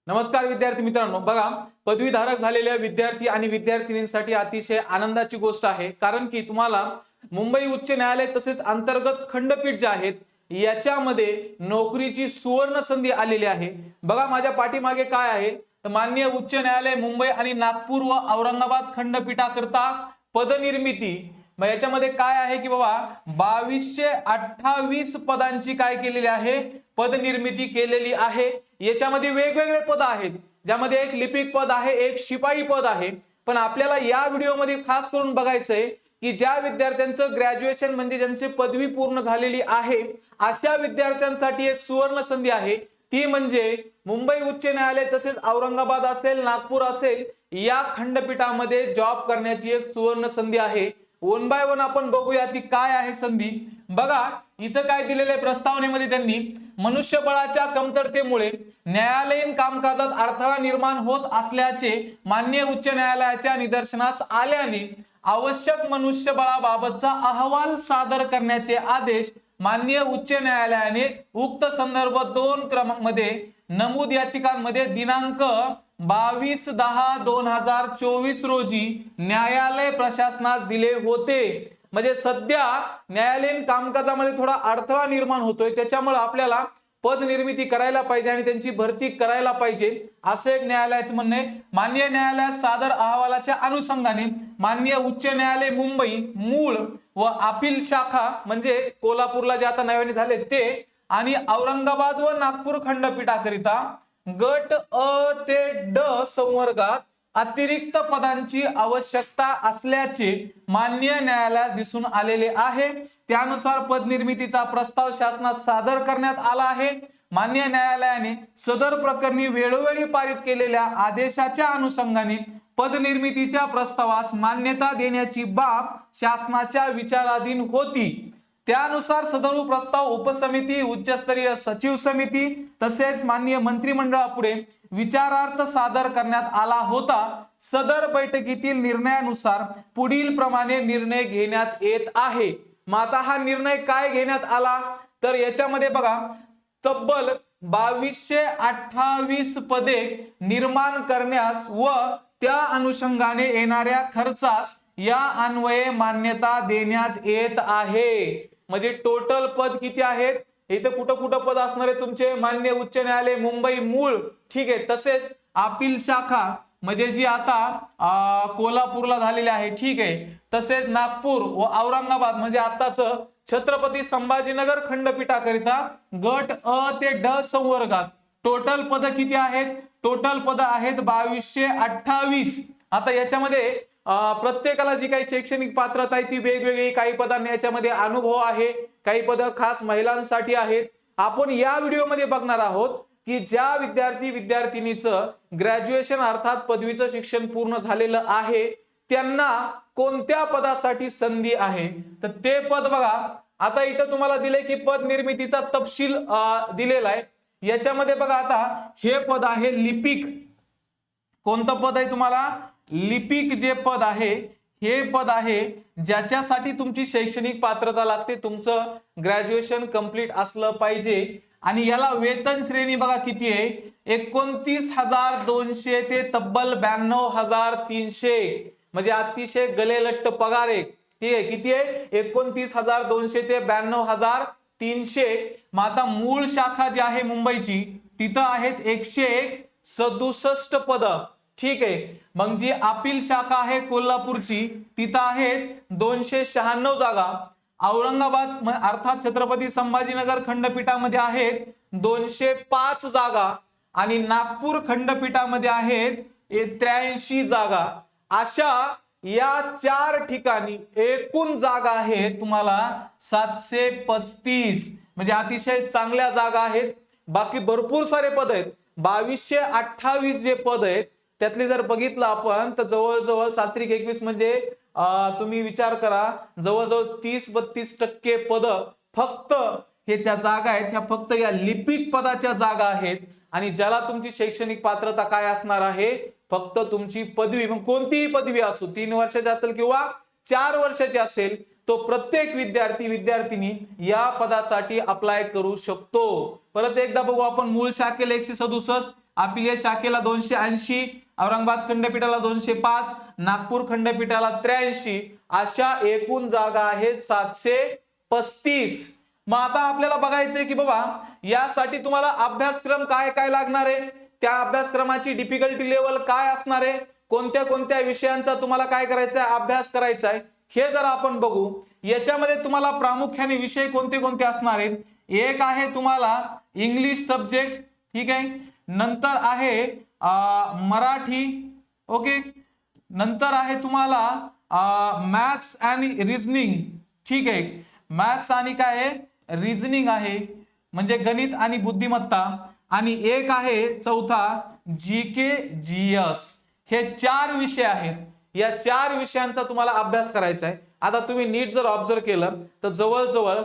नमस्कार विद्यार्थी मित्रांनो, बघा पदवीधारक झालेल्या विद्यार्थी आणि विद्यार्थिनींसाठी अतिशय आनंदाची गोष्ट आहे, कारण की तुम्हाला मुंबई उच्च न्यायालय तसेच अंतर्गत खंडपीठ जे आहेत याच्यामध्ये नोकरीची सुवर्ण संधी आलेली आहे। बघा माझ्या पाठीमागे काय आहे, तर माननीय उच्च न्यायालय मुंबई आणि नागपूर व औरंगाबाद खंडपीठाकरता पदनिर्मिती। मग याच्यामध्ये काय आहे की बाबा 2228 पदांची काय केलेली आहे, पदनिर्मिती केलेली आहे। याच्यामध्ये वेगवेगळे पद आहेत, ज्यामध्ये एक लिपिक पद आहे, एक शिपाई पद आहे। पण आपल्याला या व्हिडिओमध्ये खास करून बघायचंय की ज्या विद्यार्थ्यांचं ग्रॅज्युएशन म्हणजे ज्यांची पदवी पूर्ण झालेली आहे अशा विद्यार्थ्यांसाठी एक सुवर्ण संधी आहे, ती म्हणजे मुंबई उच्च न्यायालय तसेच औरंगाबाद असेल, नागपूर असेल या खंडपीठामध्ये जॉब करण्याची एक सुवर्ण संधी आहे। वन बाय वन आपण बघूया ती काय आहे संधी। बघा इथं काय दिलेले प्रस्तावनेमध्ये त्यांनी मनुष्यबळाच्या कमतरतेमुळे न्यायालयीन कामकाजात अडथळा निर्माण होत असल्याचे माननीय उच्च न्यायालयाच्या निदर्शनास आल्याने आवश्यक मनुष्यबळाबाबतचा अहवाल सादर करण्याचे आदेश माननीय उच्च न्यायालयाने उक्त संदर्भ 2 क्रमांकामध्ये नमूद याचिकांमध्ये दिनांक 22/10/2024 रोजी न्यायालय प्रशासनास दिले होते। म्हणजे सध्या न्यायालयीन कामकाजामध्ये थोडा अडथळा निर्माण होतोय, त्याच्यामुळे आपल्याला पद निर्मिती करायला पाहिजे आणि त्यांची भरती करायला पाहिजे असे एक न्यायालयाचं म्हणणं आहे। माननीय न्यायालयात सादर अहवालाच्या अनुषंगाने माननीय उच्च न्यायालय मुंबई मूळ व अपील शाखा म्हणजे कोल्हापूरला जे आता नव्याने झाले ते आणि औरंगाबाद व नागपूर खंडपीठाकरिता गट अ ते ड संवर्गात अतिरिक्त पदांची आवश्यकता असल्याचे माननीय न्यायालयास दिसून आलेले आहे। त्यानुसार पद निर्मितीचा प्रस्ताव शासनास सादर करण्यात आला आहे। माननीय न्यायालयाने सदर प्रकरणी वेळोवेळी पारित केलेल्या आदेशाच्या अनुषंगाने पद निर्मितीच्या प्रस्तावास मान्यता देण्याची बाब शासनाच्या विचाराधीन होती। त्यानुसार सदर प्रस्ताव उपसमिती, उच्चस्तरीय सचिव समिती तसेच माननीय मंत्रिमंडळापुढे विचारार्थ सादर करण्यात आला होता। सदर बैठकीतील निर्णयानुसार पुढील प्रमाणे निर्णय घेण्यात येत आहे। मग आता हा निर्णय काय घेण्यात आला, तर याच्यामध्ये बघा तब्बल 2228 पदे निर्माण करण्यास व त्या अनुषंगाने येणाऱ्या खर्चास या अन्वये मान्यता देण्यात येत आहे। म्हणजे टोटल पद किती आहेत, इथे कुठं कुठं पद असणार आहे तुमचे, माननीय उच्च न्यायालय मुंबई मूळ, ठीक आहे, तसेच अपील शाखा म्हणजे जी आता कोल्हापूरला झालेली आहे, ठीक आहे, तसेच नागपूर व औरंगाबाद म्हणजे आताच छत्रपती संभाजीनगर खंडपीठाकरिता गट अ ते ड संवर्गात टोटल पद किती आहेत, टोटल पद आहेत 2228। आता याच्यामध्ये प्रत्येकाला जी काही शैक्षणिक पात्रता आहे ती वेगवेगळी, काही पदांना याच्यामध्ये अनुभव आहे, काही पद खास महिलांसाठी आहेत। आपण या व्हिडिओमध्ये बघणार आहोत की ज्या विद्यार्थी विद्यार्थिनीचं ग्रॅज्युएशन अर्थात पदवीचं शिक्षण पूर्ण झालेलं आहे त्यांना कोणत्या पदासाठी संधी आहे, तर ते पद बघा। आता इथं तुम्हाला दिले की पद निर्मितीचा तपशील दिलेला आहे। याच्यामध्ये बघा आता हे पद आहे लिपिक। कोणतं पद आहे तुम्हाला, लिपिक जे पद आहे हे पद आहे ज्याच्यासाठी तुमची शैक्षणिक पात्रता लागते, तुमचं ग्रॅज्युएशन कंप्लीट असलं पाहिजे। आणि याला वेतन श्रेणी बघा किती आहे, 29,200 ते तब्बल 92,300, म्हणजे अतिशय गलेलट्ट पगार आहे। ठीक आहे, किती आहे, 29,200 ते 92,300। मग आता मूळ शाखा जी आहे मुंबईची तिथं आहेत 167 पद, ठीक आहे। मग जी अपील शाखा आहे कोल्हापूरची तिथं आहेत 296 जागा। औरंगाबाद अर्थात छत्रपती संभाजीनगर खंडपीठामध्ये आहेत 205 जागा आणि नागपूर खंडपीठामध्ये आहेत 83 जागा। अशा या 4 ठिकाणी एकूण जागा आहेत तुम्हाला 735, म्हणजे अतिशय चांगल्या जागा आहेत। बाकी भरपूर सारे पद आहेत, 2228 जे पद आहेत त्यातले जर बघितलं आपण तर जवळजवळ 7-21 म्हणजे तुम्ही विचार करा, जवळजवळ 30-32% पद फक्त हे त्या जागा आहेत, ह्या फक्त या लिपिक पदाच्या जागा आहेत। आणि ज्याला तुमची शैक्षणिक पात्रता काय असणार आहे, फक्त तुमची पदवी, मग कोणतीही पदवी असो, 3 वर्षाची असेल किंवा 4 वर्षाची असेल, तो प्रत्येक विद्यार्थी विद्यार्थिनी या पदासाठी अप्लाय करू शकतो। परत एकदा बघू आपण, मूळ शाखेला 167, अपिलीय शाखेला 280, औरंगाबाद खंडपीठाला 205, नागपूर खंडपीठाला 83, अशा एकूण जागा आहेत 735. मग आता आपल्याला बघायचंय की बाबा यासाठी तुम्हाला अभ्यासक्रम काय काय लागणार आहे, त्या अभ्यासक्रमाची डिफिकल्टी लेवल काय असणार आहे, कोणत्या कोणत्या विषयांचा तुम्हाला काय करायचा आहे, अभ्यास करायचा आहे, हे जर आपण बघू. याच्यामध्ये तुम्हाला प्रामुख्याने विषय कोणते कोणते असणार आहेत. एक आहे तुम्हाला इंग्लिश सब्जेक्ट, ठीक आहे. नंतर आहे मराठी, ओके. नंतर आहे तुम्हाला मॅथ्स आणि रिझनिंग, ठीक आहे. मॅथ्स आणि काय आहे, रिझनिंग आहे, म्हणजे गणित आणि बुद्धिमत्ता. आणि एक आहे चौथा जीके जीएस. हे 4 विषय आहेत. या 4 विषयांचा तुम्हाला अभ्यास करायचा आहे. आता तुम्ही नीट जर ऑब्झर्व केलं तर जवळजवळ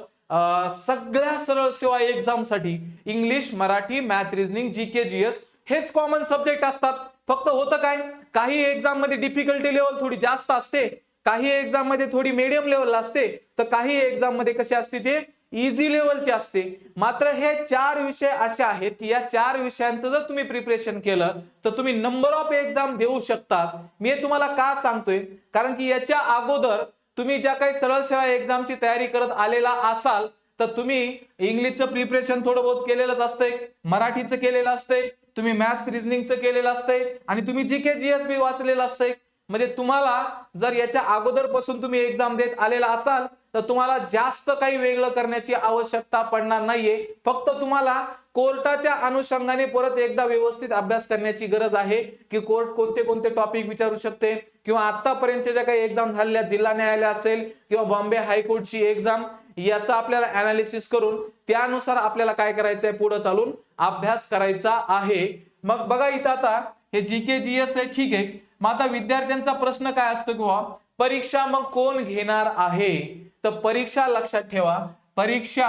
सगळ्या सरळ सेवा एक्झाम साठी English, Marathi, math, reasoning, GK GS हेच कॉमन सब्जेक्ट असतात. फक्त होतं काय, काही एक्झाम मध्ये डिफिकल्टी लेवल थोडी जास्त असते, काही एक्झाम मध्ये थोडी मीडियम लेवलला असते, तर काही एक्झाम मध्ये कशी असते ते इझी लेवलची असते. मात्र हे 4 विषय असे आहेत की या 4 विषयांचं जर तुम्ही प्रिपरेशन केलं तर तुम्ही नंबर ऑफ एक्झाम देऊ शकता. मी हे तुम्हाला का सांगतोय, कारण की याच्या अगोदर तुम्ही ज्या काही सरळ सेवा एक्झामची तयारी करत आलेला असाल तर तुम्ही इंग्लिशचं प्रिपरेशन थोडं बहुत केलेलंच असतंय, मराठीचं केलेलं असतंय, तुम्ही मॅथ्स रिझनिंगचं केलेलं असतंय आणि तुम्ही जीके जीएस बी वाचलेलं असतंय. म्हणजे तुम्हाला जर याच्या अगोदर पासून तुम्ही एक्झाम देत आलेला असाल तर तुम्हाला जास्त काही वेगळं करण्याची आवश्यकता पडणार नाहीये. फक्त तुम्हाला कोर्टाच्या अनुषंगाने परत एकदा व्यवस्थित अभ्यास करण्याची गरज आहे की कोर्ट कोणते कोणते टॉपिक विचारू शकते, किंवा आतापर्यंतच्या ज्या काही एक्झाम झालेल्या, जिल्हा न्यायालय असेल किंवा बॉम्बे हायकोर्टची एक्झाम, याचा आपल्याला अनालिसिस करून त्यानुसार आपल्याला काय करायचं आहे, पुढे चालून अभ्यास करायचा आहे. मग बघा इथं आता हे जीके जीएस आहे, ठीक आहे. मग आता विद्यार्थ्यांचा प्रश्न काय असतो किंवा परीक्षा मग कोण घेणार आहे, तर परीक्षा लक्षात ठेवा, परीक्षा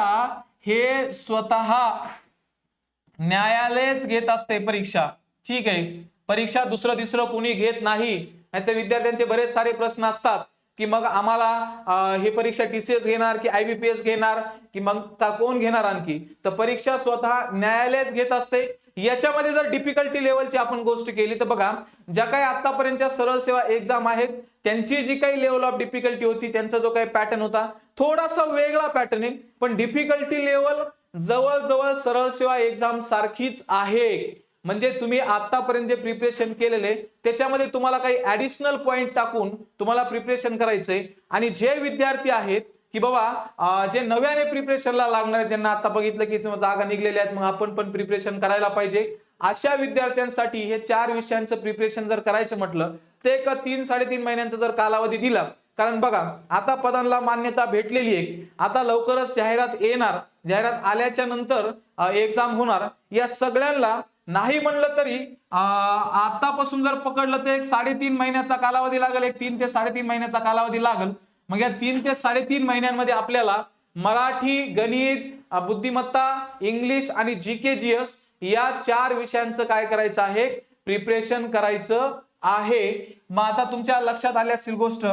हे स्वतः न्यायालयच घेत असते परीक्षा, ठीक आहे. परीक्षा दुसरं तिसरं कोणी घेत नाही. नाहीतर विद्यार्थ्यांचे बरेच सारे प्रश्न असतात की मग आम्हाला हे परीक्षा टीसीएस घेणार की आयबीपीएस घेणार की मग का कोण घेणार आणखी, तर परीक्षा स्वतः न्यायालयच घेत असते. याच्यामध्ये जर डिफिकल्टी लेवलची आपण गोष्ट केली तर बघा, ज्या काही आतापर्यंतच्या सरळ सेवा एक्झाम आहेत त्यांची जी काही लेवल ऑफ डिफिकल्टी होती, त्यांचा जो काही पॅटर्न होता थोडासा वेगळा पॅटर्न आहे, पण डिफिकल्टी लेवल जवळजवळ सरळ सेवा एक्झाम सारखीच आहे. म्हणजे तुम्ही आतापर्यंत जे प्रिपरेशन केलेले त्याच्यामध्ये तुम्हाला काही ऍडिशनल पॉइंट टाकून तुम्हाला प्रिपरेशन करायचंय. आणि जे विद्यार्थी आहेत की बाबा जे नव्याने प्रिपरेशनला लागणार, ज्यांना आता बघितलं की जागा निघलेल्या आहेत, मग आपण पण प्रिपरेशन करायला पाहिजे, अशा विद्यार्थ्यांसाठी हे 4 विषयांचं प्रिपरेशन जर करायचं म्हटलं तर एक 3-3.5 महिन्यांचा जर कालावधी दिला, कारण बघा आता पदांना मान्यता भेटलेली आहे, आता लवकरच जाहिरात येणार, जाहिरात आल्याच्या नंतर एक्झाम होणार. या सगळ्यांना नाही म्हणलं तरी आतापासून जर पकडलं तर एक 3.5 महिन्याचा कालावधी लागेल, एक 3 ते 3.5 महिन्याचा कालावधी लागेल. मग या 3 ते 3.5 महिन्यांमध्ये आपल्याला मराठी, गणित, बुद्धिमत्ता, इंग्लिश आणि जीके जीएस या 4 विषयांचं काय करायचं आहे, प्रिपरेशन करायचं आहे. मग आता तुमच्या लक्षात आली असेल गोष्ट,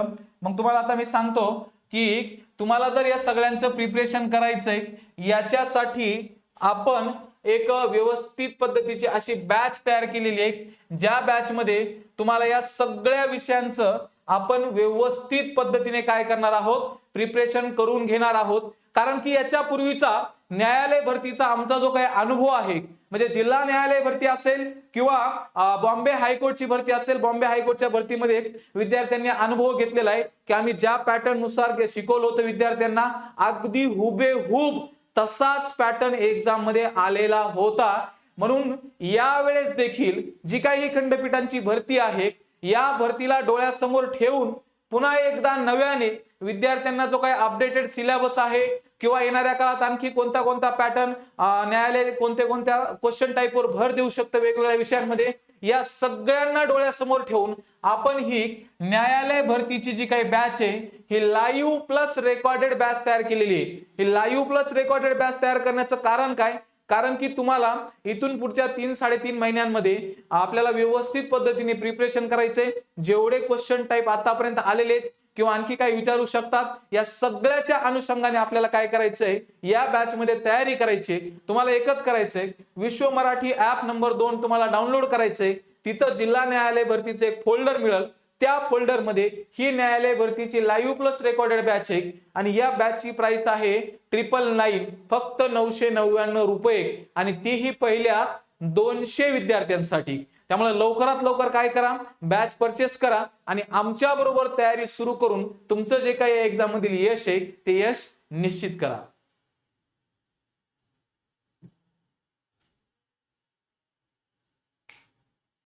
मग तुम्हाला आता मी सांगतो की तुम्हाला जर या सगळ्यांचं प्रिपरेशन करायचंय याच्यासाठी आपण एक व्यवस्थित पद्धतीची अशी बॅच तयार केलेली आहे, ज्या बॅच मध्ये तुम्हाला या सगळ्या विषयांचं आपण व्यवस्थित पद्धतीने काय करणार आहोत, प्रिपरेशन करून घेणार आहोत. कारण की याच्या पूर्वीचा न्यायालय भरतीचा आमचा जो काही अनुभव आहे, म्हणजे जिल्हा न्यायालय भरती असेल किंवा बॉम्बे हायकोर्टची भरती असेल, बॉम्बे हायकोर्टच्या भरतीमध्ये विद्यार्थ्यांनी अनुभव घेतलेला आहे की आम्ही ज्या पॅटर्न नुसार शिकवलं होतं विद्यार्थ्यांना, अगदी हुबेहूब तसाच पॅटर्न एक्झाम मध्ये आलेला होता. म्हणून यावेळेस देखील जी काही खंडपीठांची भरती आहे या भरतीला डोळ्यासमोर ठेवून पुन्हा एकदा नव्याने विद्यार्थ्यांना जो काही अपडेटेड सिलेबस आहे किंवा येणाऱ्या काळात आणखी कोणता कोणता पॅटर्न न्यायालय कोणत्या क्वेश्चन टाईपवर भर देऊ शकतं वेगवेगळ्या विषयांमध्ये, या सगळ्यांना डोळ्यासमोर ठेवून आपण ही न्यायालय भरतीची जी काही बॅच आहे ही लाईव्ह प्लस रेकॉर्डेड बॅच तयार केलेली आहे. ही लाईव्ह प्लस रेकॉर्डेड बॅच तयार करण्याचं कारण काय, कारण की तुम्हाला इथून पुढच्या 3-3.5 महिन्यांमध्ये आपल्याला व्यवस्थित पद्धतीने प्रिपरेशन करायचंय. जेवढे क्वेश्चन टाइप आतापर्यंत आलेले आहेत किंवा आणखी काही विचारू शकतात, या सगळ्याच्या अनुषंगाने आपल्याला काय करायचंय, या बॅच मध्ये तयारी करायची. तुम्हाला एकच करायचंय, विश्व मराठी ऍप नंबर 2 तुम्हाला डाउनलोड करायचंय. तिथं जिल्हा न्यायालय भरतीचे एक फोल्डर मिळेल, त्या फोल्डर मध्ये ही न्यायालय भरतीची लाईव्ह प्लस रेकॉर्डेड बॅच आहे आणि या बॅचची प्राइस आहे 999, फक्त 999 रुपये, आणि तीही पहिल्या 200 विद्यार्थ्यांसाठी. त्यामुळे लवकरात लवकर काय करा, बॅच परचेस करा आणि आमच्या बरोबर तयारी सुरू करून तुमचं जे काही एक्झाम मधील यश आहे ते यश निश्चित करा.